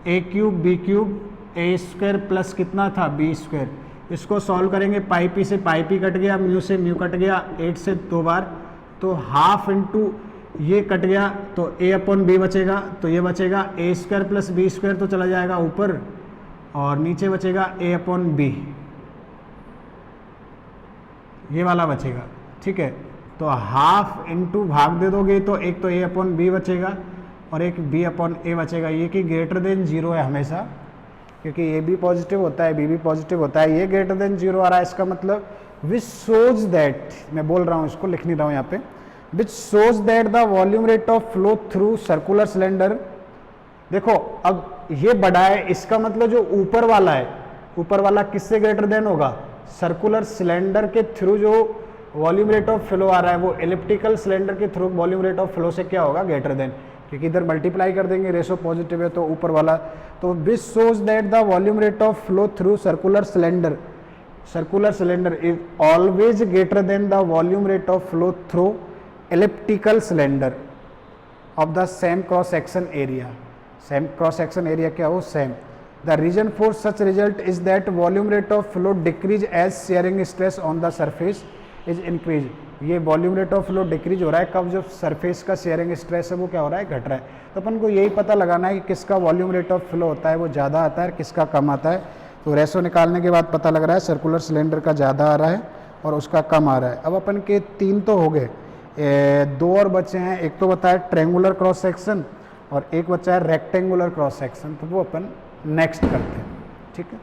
ए क्यूब बी क्यूब ए स्क्वायर प्लस कितना था बी स्क्वायर। इसको सॉल्व करेंगे, पाई पी से पाई पी कट गया, म्यू से म्यू कट गया, 8 से 2 बार, तो हाफ इंटू ये कट गया तो ए अपॉन बी बचेगा, तो ये बचेगा ए स्क्वायर प्लस बी स्क्वायर तो चला जाएगा ऊपर, और नीचे बचेगा ए अपॉन बी, ये वाला बचेगा। ठीक है, तो हाफ इंटू भाग दे दोगे तो एक तो ए अपॉन बी बचेगा और एक बी अपॉन ए बचेगा। ये कि ग्रेटर देन जीरो है हमेशा, क्योंकि ए भी पॉजिटिव होता है बी भी पॉजिटिव होता है, ये ग्रेटर देन जीरो आ रहा है, इसका मतलब विच शोज दैट, मैं बोल रहा हूँ इसको लिख नहीं रहा हूँ यहाँ पे, विच shows that the volume rate of flow through circular cylinder. देखो अब ये बड़ा है, इसका मतलब जो ऊपर वाला है, ऊपर वाला किससे ग्रेटर देन होगा, सर्कुलर सिलेंडर के थ्रू जो वॉल्यूम रेट ऑफ फ्लो आ रहा है वो एलिप्टिकल सिलेंडर के through volume rate of flow से क्या होगा, ग्रेटर देन, क्योंकि इधर मल्टीप्लाई कर देंगे, रेशो पॉजिटिव है तो ऊपर वाला, तो which shows that the volume rate of flow through circular cylinder is always greater than the volume rate of flow through elliptical cylinder of the same cross section area. Same cross section area क्या हो, same. The reason for such result is that volume rate of flow decrease as shearing stress on the surface is increase. ये volume rate of flow decrease हो रहा है कब, जो सरफेस का शेयरिंग स्ट्रेस है वो क्या हो रहा है, घट रहा है। तो अपन को यही पता लगाना है कि किसका वॉल्यूम रेट ऑफ फ्लो होता है वो ज़्यादा आता है, किसका कम आता है। तो रेशो निकालने के बाद पता लग रहा है सर्कुलर सिलेंडर का ज़्यादा आ रहा है और उसका कम आ रहा है। अब अपन के 3 तो हो गए, 2 और बचे हैं, एक तो बताया ट्रेंगुलर क्रॉस सेक्शन और एक बचा है रेक्टेंगुलर क्रॉस सेक्शन, तो वो अपन नेक्स्ट करते हैं। ठीक है।